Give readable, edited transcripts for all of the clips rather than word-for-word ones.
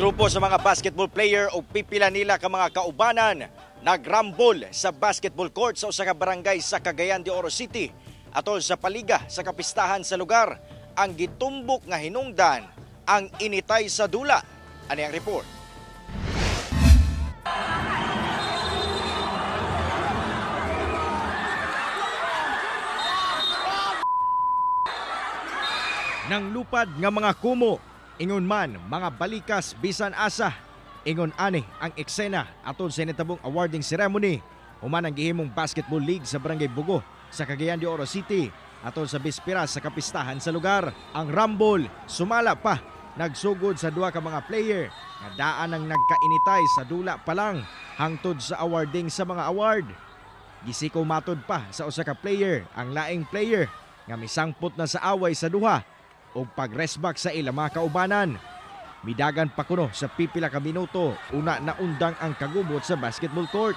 Grupo sa mga basketball player o pipila nila ka mga kaubanan nagrambol sa basketball court sa usa ka barangay sa Cagayan de Oro City atol sa paliga sa kapistahan sa lugar. Ang gitumbok nga hinungdan ang initay sa dula. Ani ang report? Nang lupad nga mga kumo, ingon man mga balikas bisan asa, ingon ani ang eksena atol sa nitabong awarding ceremony human ang gihimong basketball league sa Barangay Bugo sa Cagayan de Oro City atol sa bispera sa kapistahan sa lugar. Ang rumble sumala pa nagsugod sa duha ka mga player nga daan ang nagkainitay sa dula pa lang hangtod sa awarding sa mga award. Gisiko matod pa sa usa ka player ang laing player nga misangpot na sa away sa duha o pag-restback sa ilang mga kaubanan. Midagan pa kuno sa pipila ka minuto una na undang ang kagubot sa basketball court.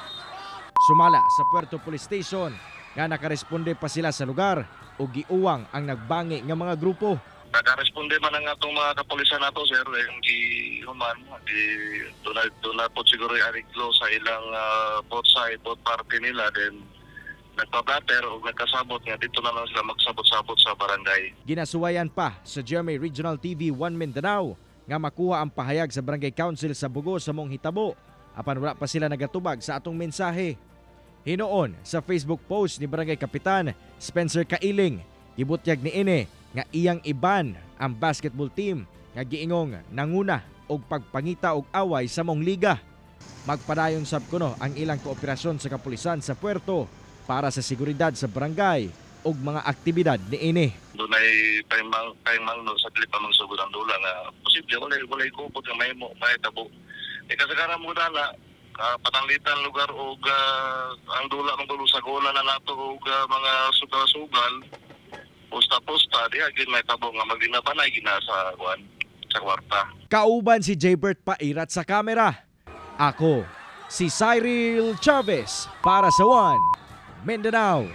Sumala sa Puerto Police Station nga nakaresponde pa sila sa lugar o giuwang ang nagbangi nga mga grupo. Nakaresponde man ang atong mga kapulisan nato, sir, yung human doon po siguro ariglo sa ilang both side, both party nila, then nagpa-blatter o nagkasabot nga dito na lang sila magsabot-sabot sa barangay. Ginasuwayan pa sa GMA Regional TV 1 Mindanao nga makuha ang pahayag sa Barangay Council sa Bugo sa mong hitabo apan wala pa sila nagatubag sa atong mensahe. Hinoon sa Facebook post ni Barangay Kapitan Spencer Kailing, gibutyag ni ini nga iyang iban ang basketball team nga giingong nanguna og pagpangita og away sa mong liga. Magpadayon sab kuno ang ilang kooperasyon sa kapulisan sa puerto para sa seguridad sa barangay ug mga aktibidad niini. Doon ay paimang no sa dili pa magsugod ang dula nga posible walay kupot nga may tabo. Kasagaran mo na patanglitan lugar og ang dula ng dulo sa gola na nato og mga sugal-sugal posta-posta diha gid may tabo nga magdinabanay gina sa kwarta. Kauban si Jaybert Pairat sa kamera. Ako si Cyril Chavez para sa One Mindanao.